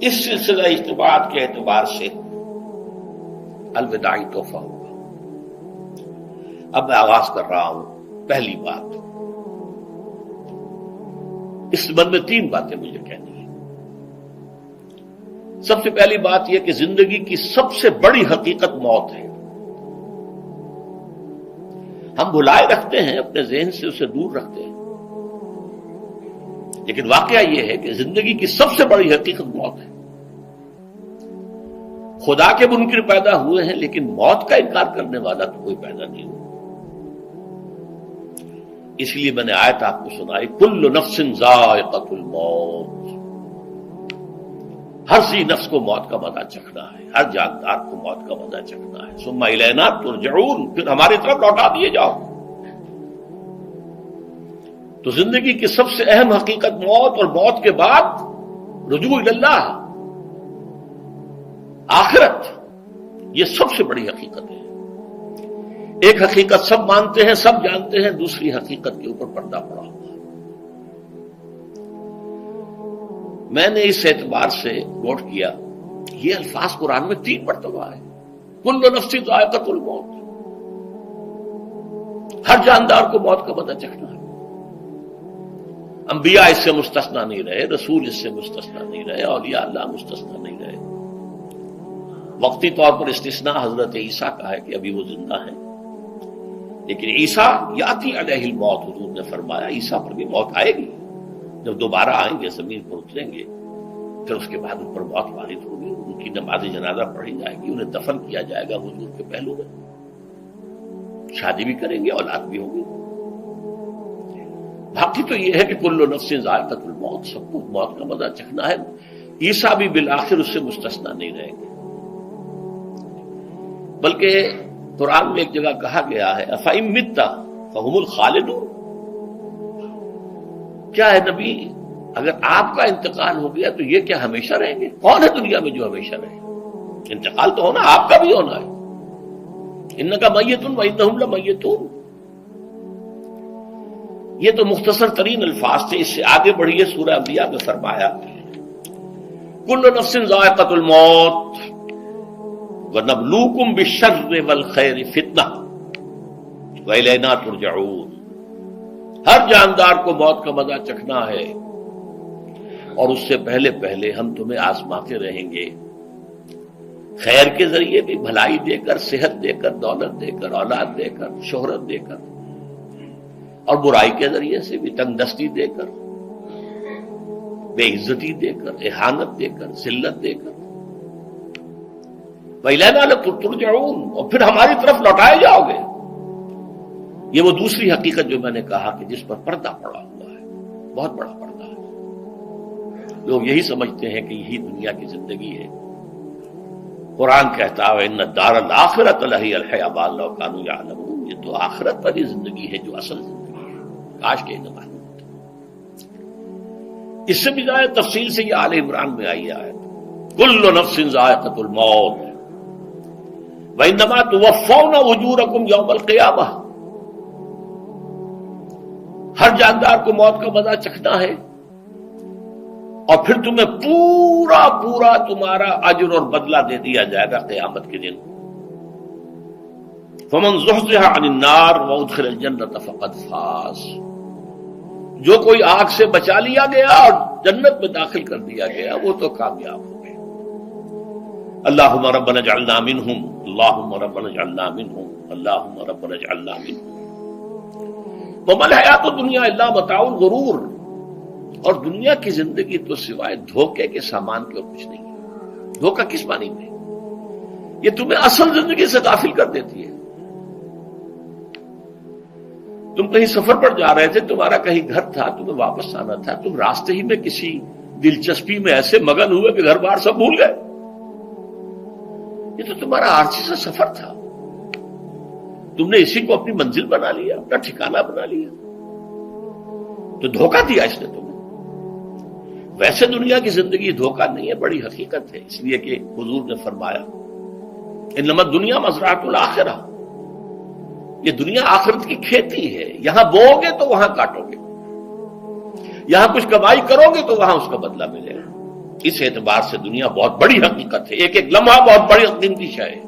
اس سلسلہ اجتماعات کے اعتبار سے الوداعی تحفہ ہوگا۔ اب میں آغاز کر رہا ہوں۔ پہلی بات، اس سبب میں 3 باتیں مجھے کہنی ہیں۔ سب سے پہلی بات یہ کہ زندگی کی سب سے بڑی حقیقت موت ہے۔ ہم بھلائے رکھتے ہیں، اپنے ذہن سے اسے دور رکھتے ہیں، لیکن واقعہ یہ ہے کہ زندگی کی سب سے بڑی حقیقت موت ہے۔ خدا کے منکر پیدا ہوئے ہیں، لیکن موت کا انکار کرنے والا تو کوئی پیدا نہیں ہوا۔ اس لیے میں نے آیت آپ کو سنائی، کل نفس ذائقۃ الموت، ہر ذی نفس کو موت کا مزہ چکھنا ہے، ہر جاندار کو موت کا مزہ چکھنا ہے۔ ثم الینا ترجعون، پھر ہماری طرف لوٹا دیے جاؤ۔ تو زندگی کی سب سے اہم حقیقت موت، اور موت کے بعد رجوع الی اللہ، آخرت، یہ سب سے بڑی حقیقت ہے۔ ایک حقیقت سب مانتے ہیں، سب جانتے ہیں، دوسری حقیقت کے اوپر پردہ پڑا ہوا ہے۔ میں نے اس اعتبار سے نوٹ کیا، یہ الفاظ قرآن میں 3 مرتبہ ہے، کل نفس ذائقۃ الموت، ہر جاندار کو موت کا مزہ چکھنا ہے۔ انبیاء اس سے مستثنا نہیں رہے، رسول اس سے مستثنا نہیں رہے، اولیاء اللہ مستثنا نہیں رہے۔ وقتی طور پر استثناء حضرت عیسیٰ کا ہے کہ ابھی وہ زندہ ہیں، لیکن عیسیٰ یاتی علیہ الموت، حضور نے فرمایا عیسیٰ پر بھی موت آئے گی، جب دوبارہ آئیں گے زمین پر اتریں گے، پھر اس کے بعد ان پر موت وارد ہوگی، ان کی نماز جنازہ پڑھی جائے گی، انہیں دفن کیا جائے گا حضور کے پہلو میں، شادی بھی کریں گے، اولاد بھی ہوگی۔ باقی تو یہ ہے کہ کل نفس ذائقۃ الموت، سب کو موت کا مزہ چکھنا ہے۔ عیسیٰ بھی بالآخر اس سے مستثنا نہیں رہیں گے، بلکہ قرآن میں ایک جگہ کہا گیا ہے أَفَإِن مِتَّ فَهُمُ الْخَالِدُونَ، کیا ہے نبی، اگر آپ کا انتقال ہو گیا تو یہ کیا ہمیشہ رہیں گے؟ کون ہے دنیا میں جو ہمیشہ رہے؟ انتقال تو ہونا، آپ کا بھی ہونا ہے۔ إِنَّكَ مَيِّتٌ وَإِنَّهُمْ لَمَيِّتُونَ، یہ تو مختصر ترین الفاظ تھے۔ اس سے آگے بڑھیے، سورہ انبیاء میں فرمایا کل نفس ذائقۃ الموت وَنَبْلُوكُمْ بِالشَّرِّ وَالْخَيْرِ فِتْنَةً وَإِلَيْنَا تُرْجَعُونَ، ہر جاندار کو موت کا مزہ چکھنا ہے، اور اس سے پہلے پہلے ہم تمہیں آزماتے رہیں گے، خیر کے ذریعے بھی، بھلائی دے کر، صحت دے کر، دولت دے کر، اولاد دے کر، شہرت دے کر، اور برائی کے ذریعے سے بھی، تنگ دستی دے کر، بے عزتی دے کر، اہانت دے کر، ذلت دے کر، وَإِلَيْنَا تُرْجَعُونَ، اور پھر ہماری طرف لوٹائے جاؤ گے۔ یہ وہ دوسری حقیقت جو میں نے کہا کہ جس پر پردہ پڑا ہوا ہے، بہت بڑا پردہ ہے۔ لوگ یہی سمجھتے ہیں کہ یہی دنیا کی زندگی ہے۔ قرآن کہتا ہے إِنَّ الدَّارَ الْآخِرَةَ لَهِيَ الْحَيَوَانُ لَوْ كَانُوا يَعْلَمُونَ، یہ تو آخرت والی زندگی ہے جو اصل زندگی ہے، کاش کے انہیں معلوم ہوتا۔ اس سے بھی زیادہ تفصیل سے یہ آل عمران میں آئی ہے، كُلُّ نَفْسٍ ذَائِقَةُ الْمَوْتِ وَإِنَّمَا تُوَفَّوْنَ أُجُورَكُمْ يَوْمَ الْقِيَامَةِ، ہر جاندار کو موت کا مزہ چکھنا ہے، اور پھر تمہیں پورا پورا تمہارا اجر اور بدلہ دے دیا جائے گا قیامت کے دن۔ فَمَنْ زُحْزِحَ عَنِ النَّارِ وَأُدْخِلَ الْجَنَّةَ فَقَدْ فَازَ، جو کوئی آگ سے بچا لیا گیا اور جنت میں داخل کر دیا گیا، وہ تو کامیاب ہو گئے۔ اللہم ربنا اجعلنا منہم، اللہم ربنا اجعلنا منہم، اللہم ربنا اجعلنا منہم۔ وما الحیات الدنیا الا متاع الغرور، اور دنیا کی زندگی تو سوائے دھوکے کے سامان کے اور کچھ نہیں ہے۔ دھوکہ کس معنی میں؟ یہ تمہیں اصل زندگی سے غافل کر دیتی ہے۔ تم کہیں سفر پر جا رہے تھے، تمہارا کہیں گھر تھا، تمہیں واپس آنا تھا، تم راستے ہی میں کسی دلچسپی میں ایسے مگن ہوئے کہ گھر بار سب بھول گئے۔ یہ تو تمہارا عارضی سا سفر تھا، تم نے اسی کو اپنی منزل بنا لیا، اپنا ٹھکانہ بنا لیا، تو دھوکہ دیا اس نے تمہیں۔ ویسے دنیا کی زندگی دھوکہ نہیں ہے، بڑی حقیقت ہے، اس لیے کہ حضور نے فرمایا انما الدنیا مزرعۃ الآخرہ، یہ دنیا آخرت کی کھیتی ہے، یہاں بو گے تو وہاں کاٹو گے، یہاں کچھ کمائی کرو گے تو وہاں اس کا بدلہ ملے گا۔ اس اعتبار سے دنیا بہت بڑی حقیقت ہے، ایک ایک لمحہ بہت بڑی قیمتی شے ہے،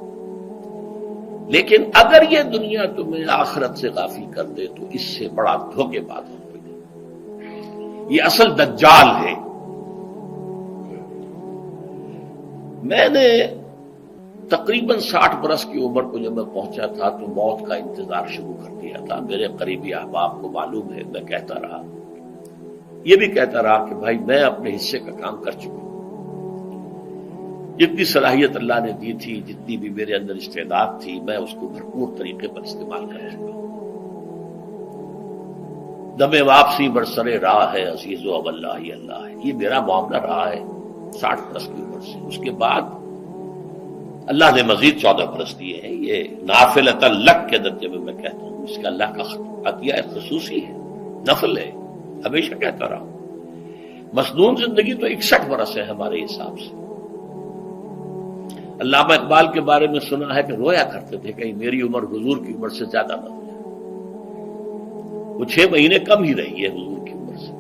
لیکن اگر یہ دنیا تمہیں آخرت سے غافل کر دے تو اس سے بڑا دھوکے باز ہو کوئی نہیں۔ یہ اصل دجال ہے۔ میں نے تقریباً 60 برس کی عمر کو جب میں پہنچا تھا تو موت کا انتظار شروع کر دیا تھا۔ میرے قریبی احباب کو معلوم ہے، میں کہتا رہا، یہ بھی کہتا رہا کہ بھائی میں اپنے حصے کا کام کر چکا ہوں، جتنی صلاحیت اللہ نے دی تھی، جتنی بھی میرے اندر استعداد تھی، میں اس کو بھرپور طریقے پر استعمال کر چکا ہوں۔ دم واپسی برسر راہ ہے عزیز و اب اللہ ہی اللہ ہے، یہ میرا معاملہ رہا ہے 60 برس کی عمر سے۔ اس کے بعد اللہ نے مزید 14 برس دیے ہیں۔ یہ نافلۃ لک کے درجے میں کہتا ہوں، اس کا اللہ کا عطیہ خصوصی ہے، نفل ہے، ہمیشہ کہتا رہا ہوں۔ مسنون زندگی تو 61 برس ہے ہمارے حساب سے۔ علامہ اقبال کے بارے میں سنا ہے کہ رویا کرتے تھے کہیں میری عمر حضور کی عمر سے زیادہ نہ ہو جائے۔ وہ 6 مہینے کم ہی رہی ہے حضور کی عمر سے۔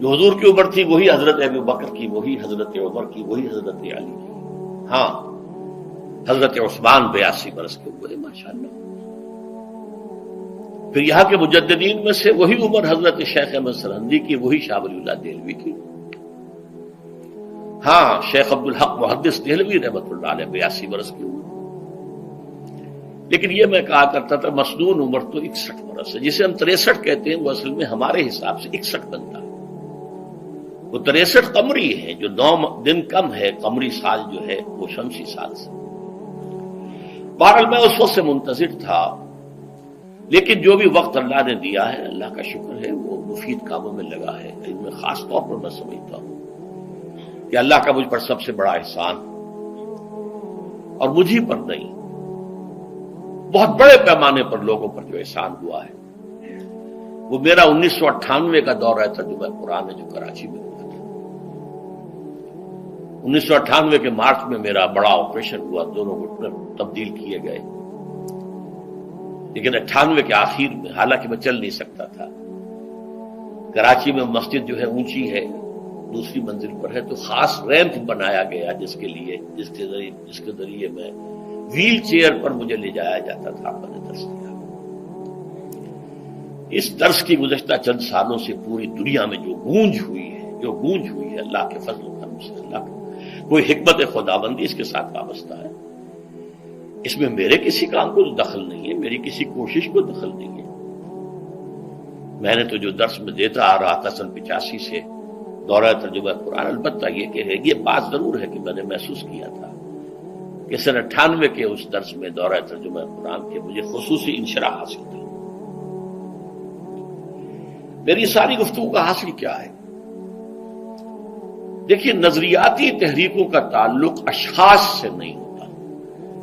جو حضور کی عمر تھی وہی حضرت ابو بکر کی، وہی حضرت عمر کی، وہی حضرت علی کی۔ ہاں، حضرت عثمان 82 برس کے ہوئے ماشاءاللہ۔ پھر یہاں کے مجددین میں سے وہی عمر حضرت شیخ احمد سرہندی کی، وہی شاہ ولی اللہ دہلوی کی۔ ہاں، شیخ عبدالحق محدث دہلوی رحمۃ اللہ علیہ 82 برس کی عمر۔ لیکن یہ میں کہا کرتا تھا مسنون عمر تو 61 برس ہے، جسے ہم 63 کہتے ہیں، وہ اصل میں ہمارے حساب سے 61 بنتا ہے۔ وہ 63 قمری ہے، جو 9 دن کم ہے، قمری سال جو ہے وہ شمسی سال سے۔ بہرحال میں اس وقت سے منتظر تھا، لیکن جو بھی وقت اللہ نے دیا ہے، اللہ کا شکر ہے، وہ مفید کاموں میں لگا ہے۔ ان میں خاص طور پر میں سمجھتا ہوں کہ اللہ کا مجھ پر سب سے بڑا احسان، اور مجھ ہی پر نہیں، بہت بڑے پیمانے پر لوگوں پر جو احسان ہوا ہے، وہ میرا 1998 کا دورہ ترجمہ قرآن ہے جو کراچی میں ہوا تھا۔ 1998 کے مارچ میں میرا بڑا آپریشن ہوا، دونوں گھٹنے تبدیل کیے گئے، لیکن 98 کے آخر میں، حالانکہ میں چل نہیں سکتا تھا، کراچی میں مسجد جو ہے اونچی ہے، دوسری منزل پر ہے، تو خاص ریمپ بنایا گیا جس کے ذریعے میں ویل چیئر پر مجھے لے جایا جاتا تھا۔ میں نے درس دیا۔ اس درس کی گزشتہ چند سالوں سے پوری دنیا میں جو گونج ہوئی ہے اللہ کے فضل و کرم سے، اللہ کا کوئی حکمت خداوندی اس کے ساتھ وابستہ ہے۔ اس میں میرے کسی کام کو دخل نہیں ہے، میری کسی کوشش کو دخل نہیں ہے۔ میں نے تو جو درس میں دیتا آ رہا تھا سن 85 سے دورہ ترجمہ قرآن، البتہ یہ بات ضرور ہے کہ میں نے محسوس کیا تھا کہ سن 98 کے اس درس میں دورہ ترجمہ قرآن کے مجھے خصوصی انشراح حاصل تھا۔ میری ساری گفتگو کا حاصل کیا ہے؟ دیکھیے، نظریاتی تحریکوں کا تعلق اشخاص سے نہیں ہوتا،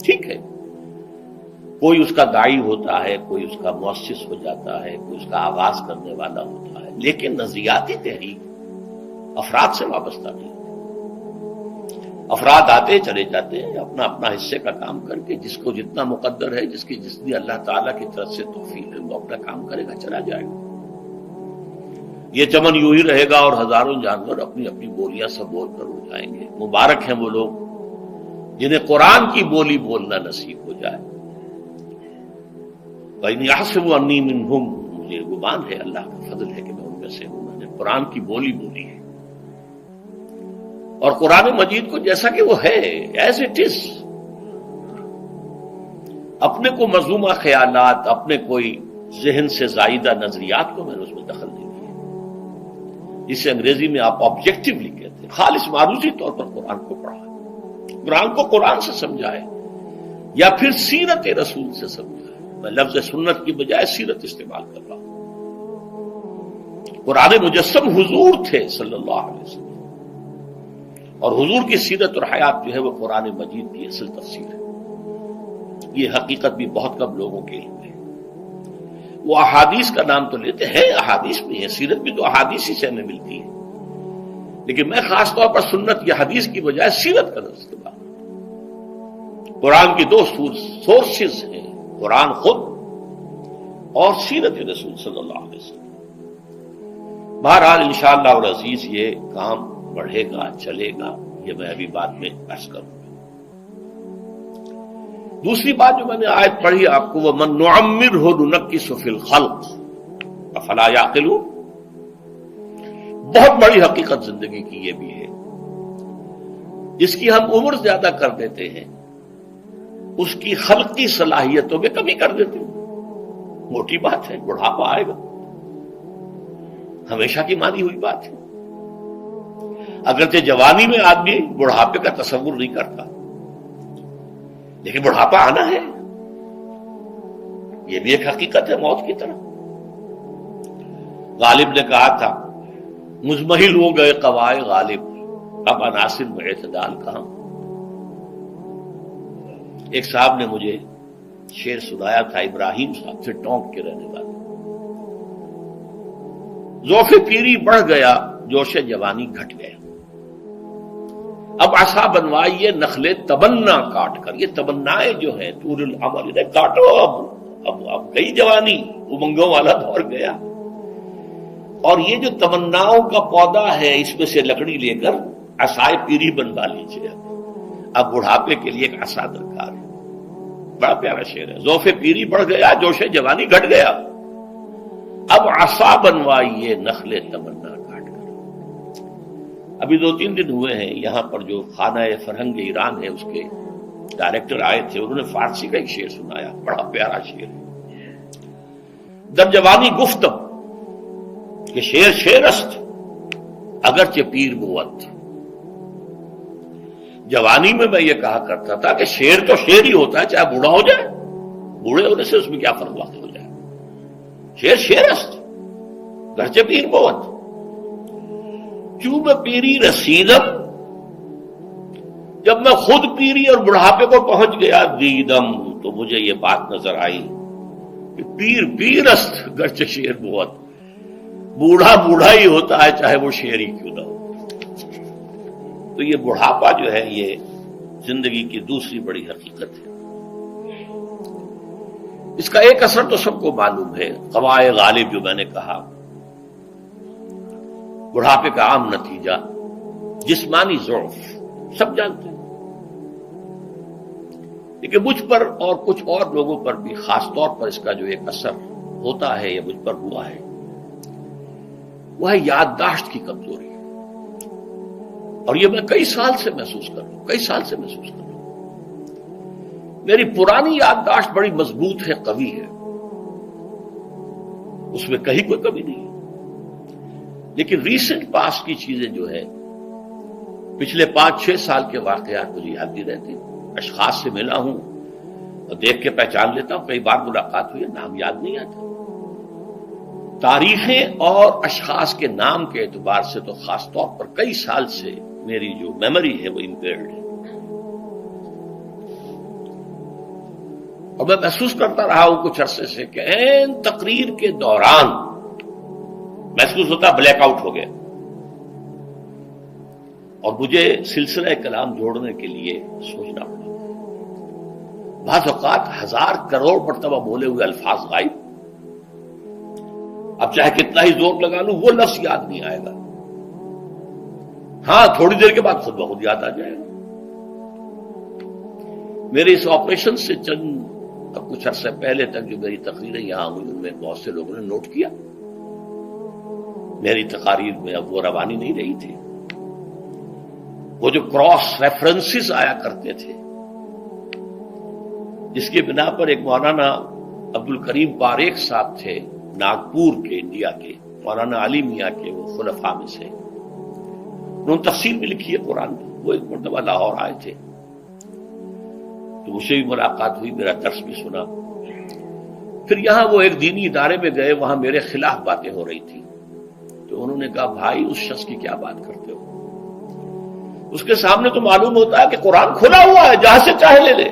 ٹھیک ہے، کوئی اس کا داعی ہوتا ہے، کوئی اس کا مؤسس ہو جاتا ہے، کوئی اس کا آغاز کرنے والا ہوتا ہے، لیکن نظریاتی تحریک افراد سے وابستہ نہیں۔ افراد آتے چلے جاتے ہیں اپنا اپنا حصے کا کام کر کے، جس کو جتنا مقدر ہے، جتنی اللہ تعالیٰ کی طرف سے توفیق ہے، وہ اپنا کام کرے گا، چلا جائے گا۔ یہ چمن یوں ہی رہے گا اور ہزاروں جانور اپنی اپنی بولیاں سب بول کر ہو جائیں گے۔ مبارک ہیں وہ لوگ جنہیں قرآن کی بولی بولنا نصیب ہو جائے۔ وَإِنْ يَحْسَبُ أَنِّي مِنْهُمْ، مجھے گمان ہے، اللہ کا فضل ہے کہ میں ان میں سے ہوں، میں نے قرآن کی بولی بولی ہے، اور قرآن مجید کو جیسا کہ وہ ہے، ایز اٹ از، اپنے کو مذمومہ خیالات، اپنے کوئی ذہن سے زائدہ نظریات کو میں نے اس میں دخل نہیں دیا، جسے انگریزی میں آپ آبجیکٹیولی کہتے ہیں، خالص معروضی طور پر قرآن کو پڑھا ہے، قرآن کو قرآن سے سمجھا ہے، یا پھر سیرت رسول سے سمجھا ہے۔ میں لفظ سنت کی بجائے سیرت استعمال کر رہا ہوں۔ قرآن مجسم حضور تھے صلی اللہ علیہ وسلم، اور حضور کی سیرت اور حیات جو ہے وہ قرآن مجید کی اصل تفسیر ہے۔ یہ حقیقت بھی بہت کم لوگوں کے علم ہے۔ وہ احادیث کا نام تو لیتے ہیں، احادیث بھی ہے، سیرت بھی تو احادیث ہی سے ہمیں ملتی ہے، لیکن میں خاص طور پر سنت یا حدیث کی بجائے سیرت کا استعمال کرتا ہوں۔ قرآن کی 2 سورسز ہیں، قرآن خود اور سیرت رسول صلی اللہ علیہ وسلم۔ بہرحال انشاءاللہ العزیز یہ کام بڑھے گا، چلے گا، یہ میں ابھی بعد میں بحث کروں گا۔ دوسری بات جو میں نے آیت پڑھی آپ کو، وَمَن نُعَمِّرْهُ نُنَكِّسُ فِي الْخَلْقِ أَفَلَا يَعْقِلُونَ، بہت بڑی حقیقت زندگی کی یہ بھی ہے، جس کی ہم عمر زیادہ کر دیتے ہیں اس کی خلقی صلاحیتوں میں کمی کر دیتے ہیں۔ موٹی بات ہے، بڑھاپا آئے گا، ہمیشہ کی مانی ہوئی بات ہے۔ اگرچہ جوانی میں آدمی بڑھاپے کا تصور نہیں کرتا، لیکن بڑھاپا آنا ہے، یہ بھی ایک حقیقت ہے موت کی طرح۔ غالب نے کہا تھا مزمحل ہو گئے قوائے غالب، اب عناصر میں اعتدال کہاں۔ ایک صاحب نے مجھے شعر سنایا تھا، ابراہیم صاحب سے ٹونک کے رہنے والے، ذوق پیری بڑھ گیا، جوش جوانی گھٹ گیا، اب عصا بنوائیے نخلے تمنا کاٹ کر۔ یہ تمنائیں جو ہیں طول العمر، انہیں کاٹو، اب گئی جوانی، امنگوں والا دور گیا، اور یہ جو تمناؤں کا پودا ہے اس میں سے لکڑی لے کر عصائے پیری بنوا لیجیے، اب بڑھاپے کے لیے ایک عصا درکار ہے۔ بڑا پیارا شعر ہے، ذوق پیری بڑھ گیا، جوش جوانی گھٹ گیا، اب عصا بنوائیے نخل تمنا کاٹ کر۔ ابھی 2-3 دن ہوئے ہیں، یہاں پر جو خانہ فرہنگ ایران ہے اس کے ڈائریکٹر آئے تھے، انہوں نے فارسی کا ایک شعر سنایا، بڑا پیارا شعر ہے، در جوانی گفتم کہ شعر شعرست اگرچہ پیر بود۔ جوانی میں میں یہ کہا کرتا تھا کہ شعر تو شعر ہی ہوتا ہے، چاہے بوڑھا ہو جائے، بوڑھے ہونے سے اس میں کیا فرق واقع ہو جائے، شعر شعرست اگرچہ پیر بود۔ چوب پیری رسیدم، جب میں خود پیری اور بڑھاپے کو پہنچ گیا، دیدم، تو مجھے یہ بات نظر آئی کہ پیر پیرست اگرچہ شعر بود، بوڑھا بوڑھا ہی ہوتا ہے چاہے وہ شعر ہی کیوں نہ ہو۔ تو یہ بڑھاپا جو ہے یہ زندگی کی دوسری بڑی حقیقت ہے۔ اس کا ایک اثر تو سب کو معلوم ہے، قوائے غالب جو میں نے کہا، بڑھاپے کا عام نتیجہ جسمانی ضعف، سب جانتے ہیں، لیکن مجھ پر اور کچھ اور لوگوں پر بھی خاص طور پر اس کا جو ایک اثر ہوتا ہے، یہ مجھ پر ہوا ہے، وہ ہے یادداشت کی کمزوری، اور یہ میں کئی سال سے محسوس کر رہا ہوں۔ میری پرانی یادداشت بڑی مضبوط ہے، قوی ہے، اس میں کہیں کوئی کمی نہیں ہے، لیکن ریسنٹ پاسٹ کی چیزیں جو ہے، پچھلے 5-6 سال کے واقعات مجھے یاد نہیں رہتے، اشخاص سے ملا ہوں اور دیکھ کے پہچان لیتا ہوں، کئی بار ملاقات ہوئی ہے، نام یاد نہیں آتا، تاریخیں اور اشخاص کے نام کے اعتبار سے تو خاص طور پر کئی سال سے میری جو میموری ہے وہ امپیئرڈ ہے، اور میں محسوس کرتا رہا ہوں کچھ عرصے سے کہ عین تقریر کے دوران محسوس ہوتا بلیک آؤٹ ہو گیا، اور مجھے سلسلہ کلام جوڑنے کے لیے سوچنا پڑا۔ بعض اوقات 1000 کروڑ مرتبہ بولے ہوئے الفاظ غائب، اب چاہے کتنا ہی زور لگا لوں وہ لفظ یاد نہیں آئے گا، ہاں تھوڑی دیر کے بعد خود بخود یاد آ جائے گا۔ میرے اس آپریشن سے اب کچھ عرصے پہلے تک جو میری تقریریں یہاں ہوئی، ان میں بہت سے لوگوں نے نوٹ کیا، میری تقاریر میں اب وہ روانی نہیں رہی تھی، وہ جو کراس ریفرنسز آیا کرتے تھے، جس کی بنا پر ایک مولانا عبدالکریم پاریخ صاحب تھے ناگپور کے، انڈیا کے، مولانا علی میاں کے وہ خلفاء میں سے، انہوں نے تفسیر بھی لکھی ہے قرآن میں، وہ ایک مرتبہ لاہور آئے تھے تو مجھ سے بھی ملاقات ہوئی، میرا درس بھی سنا، پھر یہاں وہ ایک دینی ادارے میں گئے، وہاں میرے خلاف باتیں ہو رہی تھی، تو انہوں نے کہا بھائی اس شخص کی کیا بات کرتے ہو، اس کے سامنے تو معلوم ہوتا ہے کہ قرآن کھلا ہوا ہے، جہاں سے چاہے لے لے،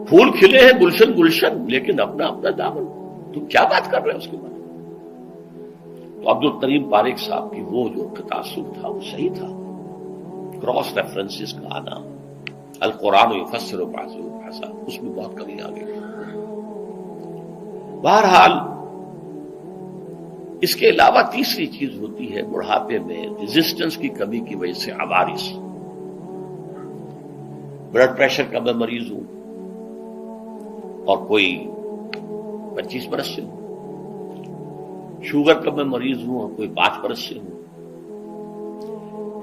پھول کھلے ہیں گلشن گلشن، لیکن اپنا اپنا دامن، تم کیا بات کر رہے ہیں اس کے بارے میں۔ تو عبدالکریم پاریخ صاحب کی وہ جو تاثر تھا وہ صحیح تھا، کراس ریفرنسز کا آنا، القرآن یفسر بعضہ بعضا، اس میں بہت کمی آ گئی۔ بہرحال اس کے علاوہ تیسری چیز ہوتی ہے بڑھاپے میں ریزسٹنس کی کمی کی وجہ سے عوارض. بلڈ پریشر کا میں مریض ہوں اور کوئی 25 برس سے ہوں، شوگر کا میں مریض ہوں اور کوئی 5 برس سے ہوں.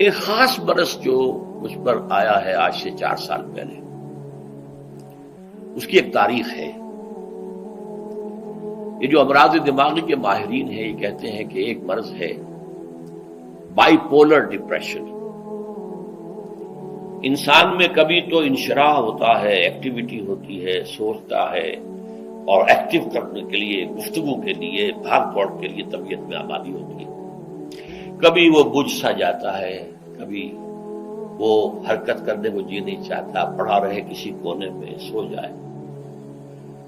ایک خاص برس جو مجھ پر آیا ہے آج سے 4 سال پہلے، اس کی ایک تاریخ ہے. یہ جو امراض دماغی کے ماہرین ہیں یہ کہتے ہیں کہ ایک مرض ہے بائی پولر ڈپریشن. انسان میں کبھی تو انشراح ہوتا ہے، ایکٹیویٹی ہوتی ہے، سوچتا ہے اور ایکٹیو کرنے کے لیے، گفتگو کے لیے، بھاگ دوڑ کے لیے طبیعت میں آبادی ہوتی ہے. کبھی وہ بجھ سا جاتا ہے، کبھی وہ حرکت کرنے کو جی نہیں چاہتا، پڑا رہے کسی کونے میں، سو جائے.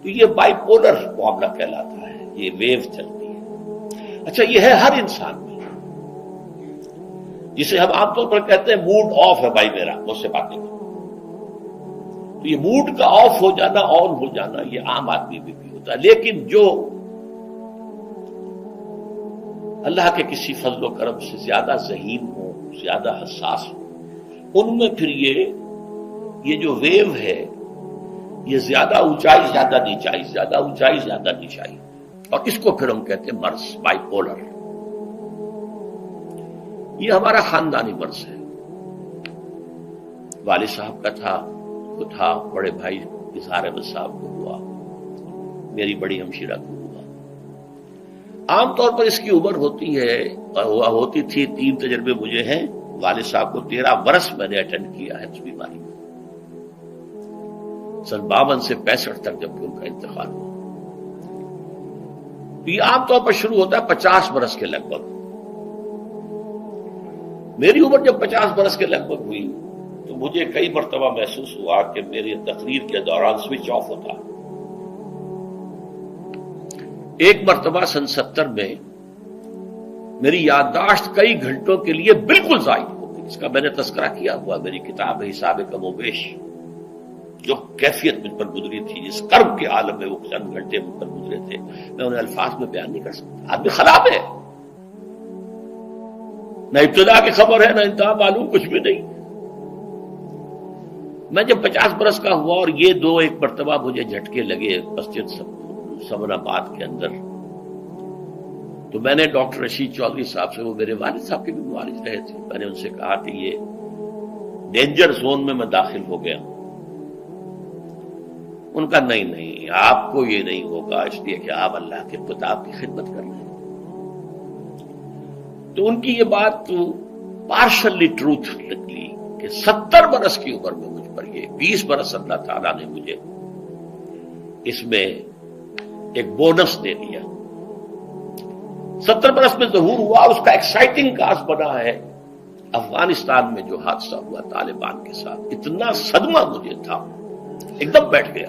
تو یہ بائی پولر معاملہ کہلاتا ہے، یہ ویو چلتی ہے. اچھا یہ ہے ہر انسان میں، جسے ہم عام طور پر کہتے ہیں موڈ آف ہے بھائی میرا، مجھ سے باتیں کرو. تو یہ موڈ کا آف ہو جانا، آن ہو جانا، یہ عام آدمی بھی ہوتا ہے. لیکن جو اللہ کے کسی فضل و کرم سے زیادہ ذہین ہو، زیادہ حساس ہو، ان میں پھر یہ جو ویو ہے یہ زیادہ اونچائی زیادہ نیچائی، زیادہ اونچائی زیادہ نیچائی، اور اس کو پھر ہم کہتے ہیں مرض، بائی پولر. یہ ہمارا خاندانی مرض ہے. والد صاحب کا تھا، وہ تھا، بڑے بھائی اظہار احمد صاحب کو ہوا، میری بڑی ہمشیرہ کو ہوا. عام طور پر اس کی عمر ہوتی ہے اور ہوتی تھی، 3 تجربے مجھے ہیں. والد صاحب کو 13 برس میں نے اٹینڈ کیا ہے اس بیماری میں، سن 52 سے 65 تک جب کہ ان کا انتقال ہوا. یہ عام طور پر شروع ہوتا ہے 50 برس کے لگ بھگ. میری عمر جب 50 برس کے لگ بھگ ہوئی تو مجھے کئی مرتبہ محسوس ہوا کہ میری تقریر کے دوران سوئچ آف ہوتا. ایک مرتبہ سن 70 میں میری یادداشت کئی گھنٹوں کے لیے بالکل ضائع ہو گئی. اس کا میں نے تذکرہ کیا ہوا، میری کتاب ہے حساب کم و بیش. جو کیفیت مجھ پر گزری تھی، جس کرب کے عالم میں وہ چند گھنٹے مجھ پر گزرے تھے، میں انہیں الفاظ میں بیان نہیں کر سکتا. آدمی خراب ہے، نہ ابتدا کی خبر ہے نہ انتہا معلوم، کچھ بھی نہیں. میں جب 50 برس کا ہوا اور یہ 2 ایک مرتبہ مجھے جھٹکے لگے مسجد سمن آباد کے اندر، تو میں نے ڈاکٹر رشید چودھری صاحب سے، وہ میرے والد صاحب کے بھی معالج رہے تھے، میں نے ان سے کہا کہ یہ ڈینجر زون میں داخل ہو گیا ہوں. ان کا نہیں، آپ کو یہ نہیں ہوگا، اس لیے کہ آپ اللہ کے کتاب کی خدمت کر رہے ہیں. تو ان کی یہ بات تو پارشلی ٹروتھ نکلی کہ 70 برس کی عمر میں مجھ پر یہ 20 برس اللہ تعالیٰ نے مجھے اس میں ایک بونس دے دیا. 70 برس میں ظہور ہوا. اس کا ایکسائٹنگ کاز بنا ہے افغانستان میں جو حادثہ ہوا طالبان کے ساتھ. اتنا صدمہ مجھے تھا، ایک دم بیٹھ گیا.